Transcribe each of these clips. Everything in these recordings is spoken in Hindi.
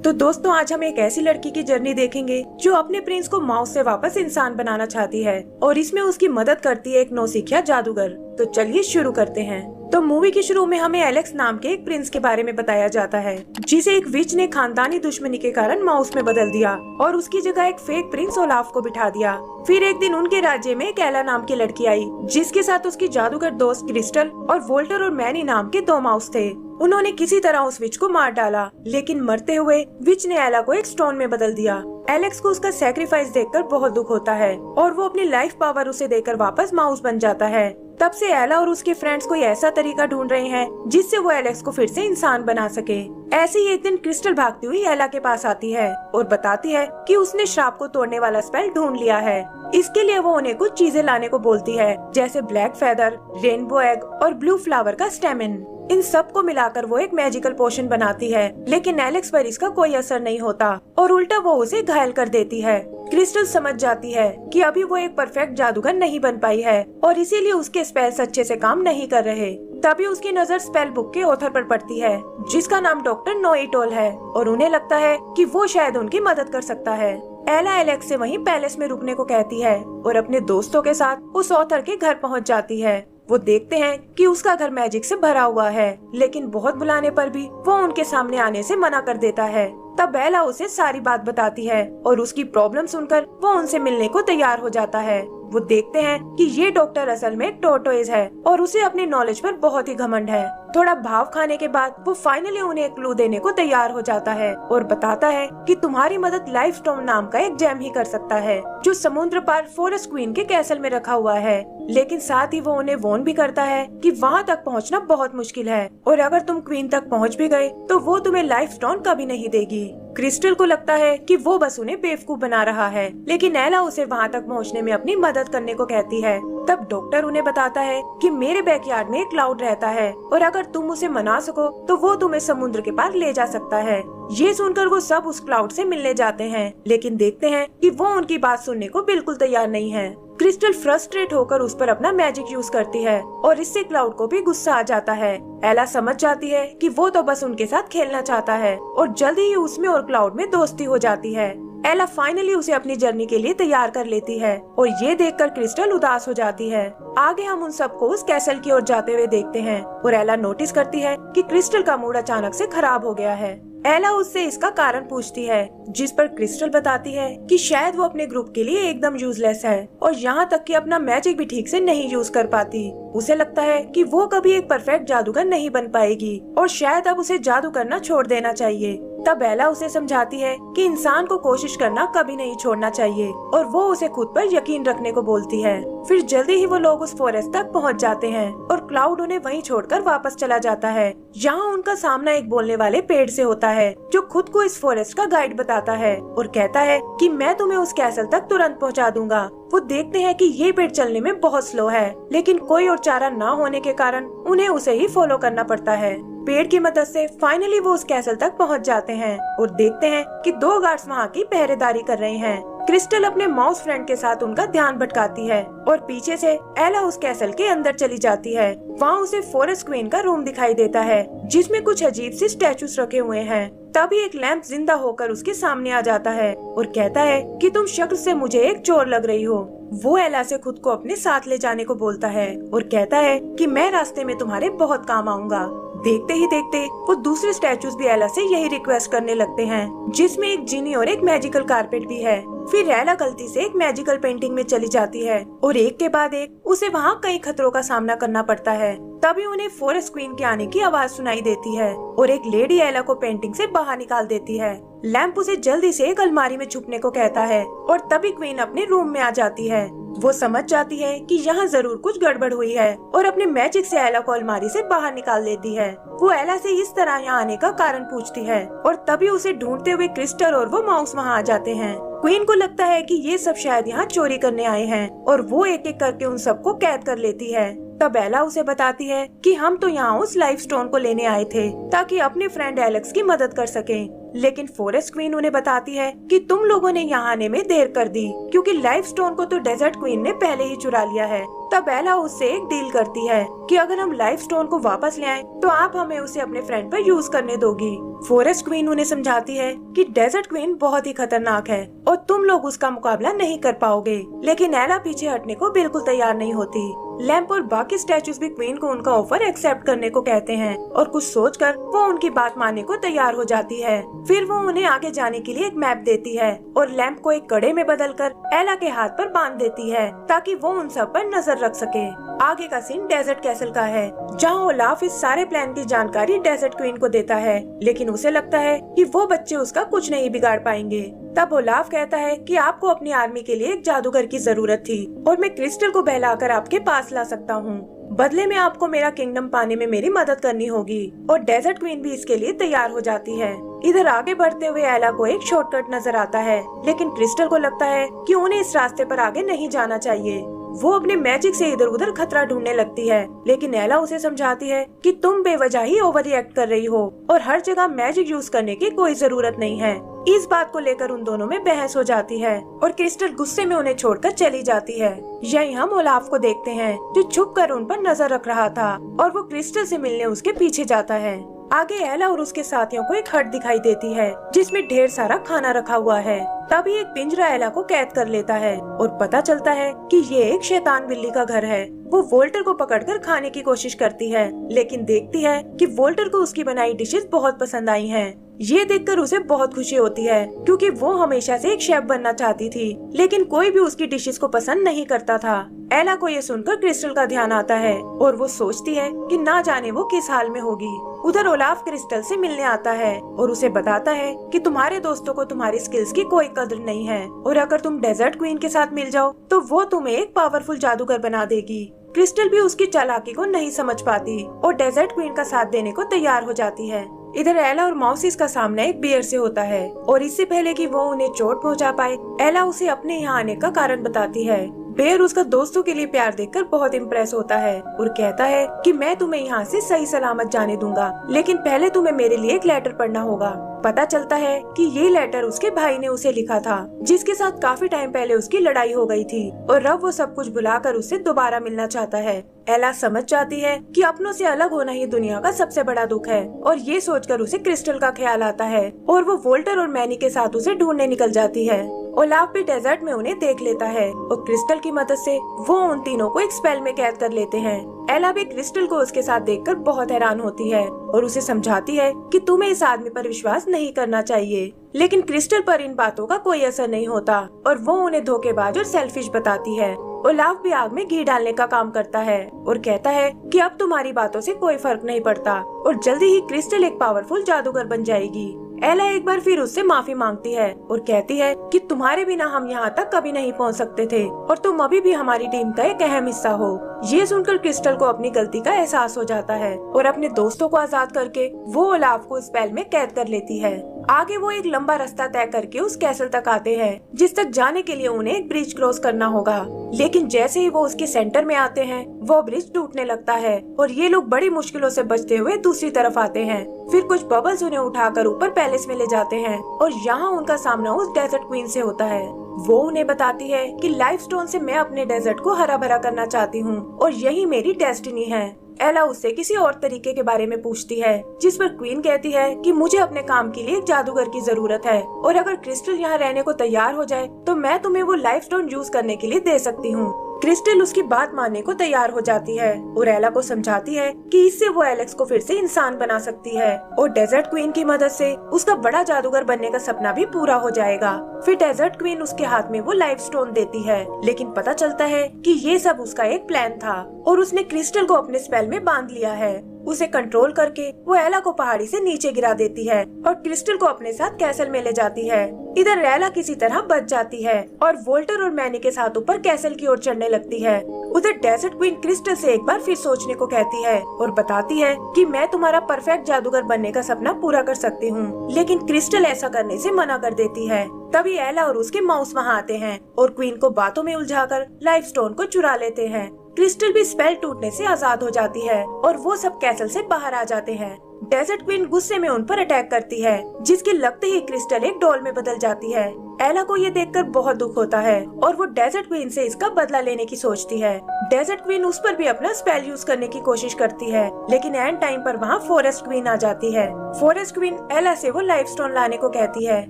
तो दोस्तों आज हम एक ऐसी लड़की की जर्नी देखेंगे जो अपने प्रिंस को माउस से वापस इंसान बनाना चाहती है और इसमें उसकी मदद करती है एक नौसिखिया जादूगर। तो चलिए शुरू करते हैं। तो मूवी के शुरू में हमें एलेक्स नाम के एक प्रिंस के बारे में बताया जाता है जिसे एक विच ने खानदानी दुश्मनी के कारण माउस में बदल दिया और उसकी जगह एक फेक प्रिंस ओलाफ को बिठा दिया। फिर एक दिन उनके राज्य में एक एला नाम की लड़की आई जिसके साथ उसकी जादूगर दोस्त क्रिस्टल और वोल्टर और मैनी नाम के 2 माउस थे। उन्होंने किसी तरह उस विच को मार डाला, लेकिन मरते हुए विच ने एला को एक स्टोन में बदल दिया। एलेक्स को उसका सैक्रिफाइस देखकर बहुत दुख होता है और वो अपनी लाइफ पावर उसे देकर वापस माउस बन जाता है। तब से एला और उसके फ्रेंड्स कोई ऐसा तरीका ढूंढ रहे हैं जिससे वो एलेक्स को फिर से इंसान बना सके। ऐसे ही एक दिन क्रिस्टल भागती हुई एला के पास आती है और बताती है कि उसने श्राप को तोड़ने वाला स्पेल ढूंढ लिया है। इसके लिए वो उन्हें कुछ चीजें लाने को बोलती है, जैसे ब्लैक फेदर, रेनबो एग और ब्लू फ्लावर का स्टेमिन। इन सब को मिलाकर वो एक मैजिकल पोशन बनाती है, लेकिन एलेक्स पर इसका कोई असर नहीं होता और उल्टा वो उसे घायल कर देती है। क्रिस्टल समझ जाती है कि अभी वो एक परफेक्ट जादूगर नहीं बन पाई है और इसीलिए उसके स्पेल्स अच्छे से काम नहीं कर रहे। तभी उसकी नजर स्पेल बुक के ऑथर पर पड़ती है जिसका नाम डॉक्टर नोइटोल है और उन्हें लगता है कि वो शायद उनकी मदद कर सकता है। एला एलेक्स से वहीं पैलेस में रुकने को कहती है और अपने दोस्तों के साथ उस ऑथर के घर पहुंच जाती है। वो देखते हैं कि उसका घर मैजिक से भरा हुआ है, लेकिन बहुत बुलाने पर भी वो उनके सामने आने से मना कर देता है। तब एला उसे सारी बात बताती है और उसकी प्रॉब्लम सुनकर वो उनसे मिलने को तैयार हो जाता है। वो देखते हैं कि ये डॉक्टर असल में टोर्टोइज है और उसे अपनी नॉलेज पर बहुत ही घमंड है। थोड़ा भाव खाने के बाद वो फाइनली उन्हें एक क्लू देने को तैयार हो जाता है और बताता है कि तुम्हारी मदद लाइफ स्टोन नाम का एक जेम ही कर सकता है जो समुद्र पार फॉरेस्ट क्वीन के कैसल में रखा हुआ है। लेकिन साथ ही वो उन्हें वार्न भी करता है कि वहाँ तक पहुँचना बहुत मुश्किल है और अगर तुम क्वीन तक पहुँच भी गए तो वो तुम्हें लाइफ स्टोन कभी नहीं देगी। क्रिस्टल को लगता है कि वो बस उन्हें बेवकूफ बना रहा है, लेकिन एला उसे वहाँ तक पहुँचने में अपनी मदद करने को कहती है। तब डॉक्टर उन्हें बताता है कि मेरे बैकयार्ड में एक क्लाउड रहता है और अगर तुम उसे मना सको तो वो तुम्हें समुद्र के पार ले जा सकता है। ये सुनकर वो सब उस क्लाउड से मिलने जाते हैं, लेकिन देखते हैं कि वो उनकी बात सुनने को बिल्कुल तैयार नहीं है। क्रिस्टल फ्रस्ट्रेट होकर उस पर अपना मैजिक यूज करती है और इससे क्लाउड को भी गुस्सा आ जाता है। एला समझ जाती है कि वो तो बस उनके साथ खेलना चाहता है और जल्दी ही उसमें और क्लाउड में दोस्ती हो जाती है। एला फाइनली उसे अपनी जर्नी के लिए तैयार कर लेती है और ये देखकर क्रिस्टल उदास हो जाती है। आगे हम उन सबको उस कैसल की ओर जाते हुए देखते हैं और एला नोटिस करती है कि क्रिस्टल का मूड अचानक से खराब हो गया है। एला उससे इसका कारण पूछती है, जिस पर क्रिस्टल बताती है कि शायद वो अपने ग्रुप के लिए एकदम यूजलेस है और यहाँ तक कि अपना मैजिक भी ठीक से नहीं यूज कर पाती। उसे लगता है कि वो कभी एक परफेक्ट जादूगर नहीं बन पाएगी और शायद अब उसे जादू करना छोड़ देना चाहिए। तब एला उसे समझाती है कि इंसान को कोशिश करना कभी नहीं छोड़ना चाहिए और वो उसे खुद पर यकीन रखने को बोलती है। फिर जल्दी ही वो लोग उस फॉरेस्ट तक पहुंच जाते हैं और क्लाउड उन्हें वहीं छोड़कर वापस चला जाता है। यहाँ उनका सामना एक बोलने वाले पेड़ से होता है जो खुद को इस फॉरेस्ट का गाइड बताता है और कहता है कि मैं तुम्हें उस कैसल तक तुरंत पहुँचा दूंगा। वो देखते हैं कि ये पेड़ चलने में बहुत स्लो है, लेकिन कोई और चारा ना होने के कारण उन्हें उसे ही फॉलो करना पड़ता है। पेड़ की मदद से फाइनली वो उस कैसल तक पहुंच जाते हैं और देखते हैं कि 2 गार्ड्स वहाँ की पहरेदारी कर रहे हैं। क्रिस्टल अपने माउस फ्रेंड के साथ उनका ध्यान भटकाती है और पीछे से एला उस कैसल के अंदर चली जाती है। वहाँ उसे फॉरेस्ट क्वीन का रूम दिखाई देता है जिसमें कुछ अजीब सी स्टैचूज रखे हुए हैं। तभी एक लैंप जिंदा होकर उसके सामने आ जाता है और कहता है कि तुम शक्ल से मुझे एक चोर लग रही हो। वो एला से खुद को अपने साथ ले जाने को बोलता है और कहता है कि मैं रास्ते में तुम्हारे बहुत काम आऊंगा। देखते ही देखते वो दूसरे स्टैचूज भी एला से यही रिक्वेस्ट करने लगते हैं, जिसमें एक जीनी और एक मैजिकल कारपेट भी है। फिर एला गलती से एक मैजिकल पेंटिंग में चली जाती है और एक के बाद एक उसे वहाँ कई खतरों का सामना करना पड़ता है। तभी उन्हें फॉरेस्ट क्वीन के आने की आवाज सुनाई देती है और एक लेडी एला को पेंटिंग से बाहर निकाल देती है। लैंप उसे जल्दी से एक अलमारी में छुपने को कहता है और तभी क्वीन अपने रूम में आ जाती है। वो समझ जाती है कि यहाँ जरूर कुछ गड़बड़ हुई है और अपने मैजिक से एला को अलमारी से बाहर निकाल देती है। वो एला से इस तरह यहाँ आने का कारण पूछती है और तभी उसे ढूंढते हुए क्रिस्टल और वो माउस वहाँ आ जाते हैं। क्वीन को लगता है कि ये सब शायद यहाँ चोरी करने आए हैं और वो एक एक करके उन सबको कैद कर लेती है। तब एला उसे बताती है कि हम तो यहाँ उस लाइफ स्टोन को लेने आए थे ताकि अपने फ्रेंड एलेक्स की मदद कर सकें। लेकिन फॉरेस्ट क्वीन उन्हें बताती है कि तुम लोगों ने यहाँ आने में देर कर दी, क्योंकि लाइफ स्टोन को तो डेजर्ट क्वीन ने पहले ही चुरा लिया है। तब एला उससे एक डील करती है कि अगर हम लाइफ स्टोन को वापस ले आए तो आप हमें उसे अपने फ्रेंड पर यूज करने दोगी। फॉरेस्ट क्वीन उन्हें समझाती है कि डेजर्ट क्वीन बहुत ही खतरनाक है और तुम लोग उसका मुकाबला नहीं कर पाओगे, लेकिन एला पीछे हटने को बिल्कुल तैयार नहीं होती। लैम्प और बाकी स्टैचूज भी क्वीन को उनका ऑफर एक्सेप्ट करने को कहते हैं और कुछ सोचकर वो उनकी बात मानने को तैयार हो जाती है। फिर वो उन्हें आगे जाने के लिए एक मैप देती है और लैम्प को एक कड़े में बदलकर एला के हाथ पर बांध देती है ताकि वो उन सब पर नजर रख सके। आगे का सीन डेजर्ट कैसल का है, जहाँ ओलाफ इस सारे प्लान की जानकारी डेजर्ट क्वीन को देता है, लेकिन उसे लगता है कि वो बच्चे उसका कुछ नहीं बिगाड़ पाएंगे। तब ओलाफ कहता है कि आपको अपनी आर्मी के लिए एक जादूगर की जरूरत थी और मैं क्रिस्टल को बहलाकर आपके पास ला सकता हूँ। बदले में आपको मेरा किंगडम पाने में मेरी मदद करनी होगी और डेजर्ट क्वीन भी इसके लिए तैयार हो जाती है। इधर आगे बढ़ते हुए एला को एक शॉर्टकट नजर आता है, लेकिन क्रिस्टल को लगता है कि उन्हें इस रास्ते पर आगे नहीं जाना चाहिए। वो अपने मैजिक से इधर उधर खतरा ढूंढने लगती है, लेकिन एला उसे समझाती है कि तुम बेवजह ही ओवर रिएक्ट कर रही हो और हर जगह मैजिक यूज करने की कोई जरूरत नहीं है। इस बात को लेकर उन दोनों में बहस हो जाती है और क्रिस्टल गुस्से में उन्हें छोड़कर चली जाती है। यही हम ओलाफ को देखते हैं जो छुप कर उन पर नजर रख रहा था और वो क्रिस्टल से मिलने उसके पीछे जाता है। आगे एला और उसके साथियों को एक हट दिखाई देती है जिसमें ढेर सारा खाना रखा हुआ है। तभी एक पिंजरा एला को कैद कर लेता है और पता चलता है कि ये एक शैतान बिल्ली का घर है। वो वोल्टर को पकड़कर खाने की कोशिश करती है, लेकिन देखती है कि वोल्टर को उसकी बनाई डिशेस बहुत पसंद आई हैं। ये देखकर उसे बहुत खुशी होती है क्योंकि वो हमेशा से एक शेफ बनना चाहती थी, लेकिन कोई भी उसकी डिशेस को पसंद नहीं करता था। एला को ये सुनकर क्रिस्टल का ध्यान आता है और वो सोचती है कि ना जाने वो किस हाल में होगी। उधर ओलाफ क्रिस्टल से मिलने आता है और उसे बताता है कि तुम्हारे दोस्तों को तुम्हारी स्किल्स की कोई कदर नहीं है और अगर तुम डेजर्ट क्वीन के साथ मिल जाओ तो वो तुम्हें एक पावरफुल जादूगर बना देगी। क्रिस्टल भी उसकी चालाकी को नहीं समझ पाती और डेजर्ट क्वीन का साथ देने को तैयार हो जाती है। इधर एला और मौसिस का सामना एक बियर से होता है और इससे पहले कि वो उन्हें चोट पहुंचा पाए, एला उसे अपने यहाँ आने का कारण बताती है। बेयर उसका दोस्तों के लिए प्यार देखकर बहुत इम्प्रेस होता है और कहता है कि मैं तुम्हें यहाँ से सही सलामत जाने दूंगा, लेकिन पहले तुम्हें मेरे लिए एक लेटर पढ़ना होगा। पता चलता है कि ये लेटर उसके भाई ने उसे लिखा था, जिसके साथ काफी टाइम पहले उसकी लड़ाई हो गई थी और अब वो सब कुछ भुलाकर उससे दोबारा मिलना चाहता है। एला समझ जाती है कि अपनों से अलग होना ही दुनिया का सबसे बड़ा दुख है और ये सोचकर उसे क्रिस्टल का ख्याल आता है और वो वोल्टर और मैनी के साथ उसे ढूंढने निकल जाती है। ओलाफ भी डेजर्ट में उन्हें देख लेता है और क्रिस्टल की मदद से वो उन तीनों को एक स्पेल में कैद कर लेते हैं। एला भी क्रिस्टल को उसके साथ देखकर बहुत हैरान होती है और उसे समझाती है कि तुम्हें इस आदमी पर विश्वास नहीं करना चाहिए, लेकिन क्रिस्टल पर इन बातों का कोई असर नहीं होता और वो उन्हें धोखेबाज और सेल्फिश बताती है। ओलाफ भी आग में घी डालने का काम करता है और कहता है कि अब तुम्हारी बातों से कोई फर्क नहीं पड़ता और जल्दी ही क्रिस्टल एक पावरफुल जादूगर बन जाएगी। एला एक बार फिर उससे माफी मांगती है और कहती है कि तुम्हारे बिना हम यहाँ तक कभी नहीं पहुँच सकते थे और तुम अभी भी हमारी टीम का एक अहम हिस्सा हो। ये सुनकर क्रिस्टल को अपनी गलती का एहसास हो जाता है और अपने दोस्तों को आजाद करके वो ओलाफ को स्पेल में कैद कर लेती है। आगे वो एक लंबा रास्ता तय करके उस कैसल तक आते हैं, जिस तक जाने के लिए उन्हें एक ब्रिज क्रॉस करना होगा, लेकिन जैसे ही वो उसके सेंटर में आते हैं वो ब्रिज टूटने लगता है और ये लोग बड़ी मुश्किलों से बचते हुए दूसरी तरफ आते हैं। फिर कुछ बबल्स उन्हें उठाकर ऊपर पैलेस में ले जाते हैं और यहाँ उनका सामना उस डेजर्ट क्वीन से होता है। वो उन्हें बताती है कि लाइफ स्टोन से मैं अपने डेजर्ट को हरा भरा करना चाहती हूँ और यही मेरी डेस्टिनी है। एला उससे किसी और तरीके के बारे में पूछती है, जिस पर क्वीन कहती है कि मुझे अपने काम के लिए एक जादूगर की जरूरत है और अगर क्रिस्टल यहाँ रहने को तैयार हो जाए तो मैं तुम्हें वो लाइफ स्टोन यूज करने के लिए दे सकती हूँ। क्रिस्टल उसकी बात मानने को तैयार हो जाती है और एला को समझाती है कि इससे वो एलेक्स को फिर से इंसान बना सकती है और डेजर्ट क्वीन की मदद से उसका बड़ा जादूगर बनने का सपना भी पूरा हो जाएगा। फिर डेजर्ट क्वीन उसके हाथ में वो लाइफ स्टोन देती है, लेकिन पता चलता है कि ये सब उसका एक प्लान था और उसने क्रिस्टल को अपने स्पेल में बांध लिया है। उसे कंट्रोल करके वो एला को पहाड़ी से नीचे गिरा देती है और क्रिस्टल को अपने साथ कैसल में ले जाती है। इधर एला किसी तरह बच जाती है और वोल्टर और मैनी के साथ ऊपर कैसल की ओर चढ़ने लगती है। उधर डेजर्ट क्वीन क्रिस्टल से एक बार फिर सोचने को कहती है और बताती है कि मैं तुम्हारा परफेक्ट जादूगर बनने का सपना पूरा कर सकती हूँ, लेकिन क्रिस्टल ऐसा करने से मना कर देती है। तभी एला और उसके माउस वहाँ आते हैं और क्वीन को बातों में उलझाकर लाइफ स्टोन को चुरा लेते हैं। क्रिस्टल भी स्पेल टूटने से आजाद हो जाती है और वो सब कैसल से बाहर आ जाते हैं। डेजर्ट क्वीन गुस्से में उन पर अटैक करती है, जिसके लगते ही क्रिस्टल एक डॉल में बदल जाती है। एला को ये देखकर बहुत दुख होता है और वो डेजर्ट क्वीन से इसका बदला लेने की सोचती है। डेजर्ट क्वीन उस पर भी अपना स्पेल यूज करने की कोशिश करती है, लेकिन एंड टाइम पर वहाँ फॉरेस्ट क्वीन आ जाती है। फॉरेस्ट क्वीन एला से वो लाइफ स्टोन लाने को कहती है,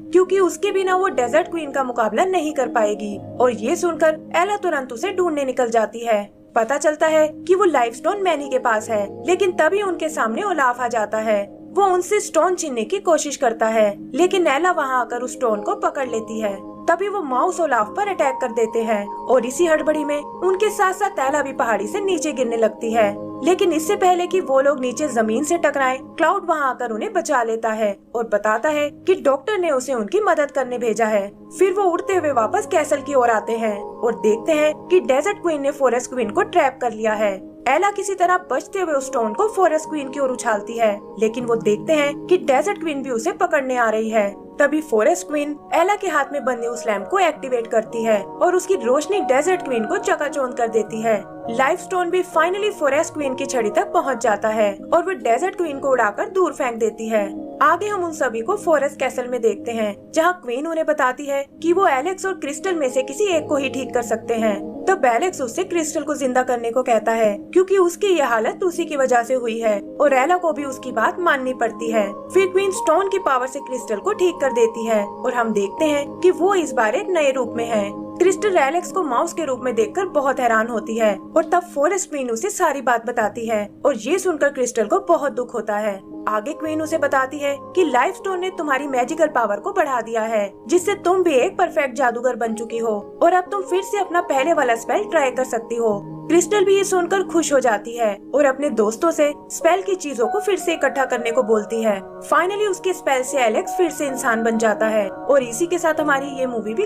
क्योंकि उसके बिना वो डेजर्ट क्वीन का मुकाबला नहीं कर पाएगी। और ये सुनकर एला तुरंत उसे ढूंढने निकल जाती है। पता चलता है कि वो लाइफ स्टोन मैनी के पास है, लेकिन तभी उनके सामने ओलाफ आ जाता है। वो उनसे स्टोन छीनने की कोशिश करता है, लेकिन एला वहाँ आकर उस स्टोन को पकड़ लेती है। तभी वो माउस ओलाफ पर अटैक कर देते हैं और इसी हड़बड़ी में उनके साथ साथ एला भी पहाड़ी से नीचे गिरने लगती है। लेकिन इससे पहले कि वो लोग नीचे जमीन से टकराएं, क्लाउड वहाँ आकर उन्हें बचा लेता है और बताता है कि डॉक्टर ने उसे उनकी मदद करने भेजा है। फिर वो उड़ते हुए वापस कैसल की ओर आते हैं और देखते हैं कि डेजर्ट क्वीन ने फॉरेस्ट क्वीन को ट्रैप कर लिया है। एला किसी तरह बचते हुए उस स्टोन को फॉरेस्ट क्वीन की ओर उछालती है, लेकिन वो देखते हैं कि डेजर्ट क्वीन भी उसे पकड़ने आ रही है। तभी फॉरेस्ट क्वीन एला के हाथ में बंधे उस लैंप को एक्टिवेट करती है और उसकी रोशनी डेजर्ट क्वीन को चकाचौंध कर देती है। लाइफ स्टोन भी फाइनली फॉरेस्ट क्वीन की छड़ी तक पहुंच जाता है और वो डेजर्ट क्वीन को उड़ाकर दूर फेंक देती है। आगे हम उन सभी को फॉरेस्ट कैसल में देखते हैं, जहां क्वीन उन्हें बताती है कि वो एलेक्स और क्रिस्टल में से किसी एक को ही ठीक कर सकते हैं। तब एलेक्स उससे क्रिस्टल को जिंदा करने को कहता है, क्योंकि उसकी यह हालत उसी की वजह से हुई है और एला को भी उसकी बात माननी पड़ती है। फिर क्वीन स्टोन की पावर से क्रिस्टल को ठीक कर देती है और हम देखते हैं कि वो इस बार एक नए रूप में है। क्रिस्टल एलेक्स को माउस के रूप में देखकर बहुत हैरान होती है और तब फॉरेस्ट क्वीन उसे सारी बात बताती है और ये सुनकर क्रिस्टल को बहुत दुख होता है। आगे क्वीन उसे बताती है कि लाइफ स्टोन ने तुम्हारी मैजिकल पावर को बढ़ा दिया है, जिससे तुम भी एक परफेक्ट जादूगर बन चुकी हो और अब तुम फिर से अपना पहले वाला स्पेल ट्राई कर सकती हो। क्रिस्टल भी ये सुनकर खुश हो जाती है और अपने दोस्तों से स्पेल की चीजों को फिर से इकट्ठा करने को बोलती है। फाइनली उसके स्पेल से एलेक्स फिर से इंसान बन जाता है और इसी के साथ हमारी ये मूवी भी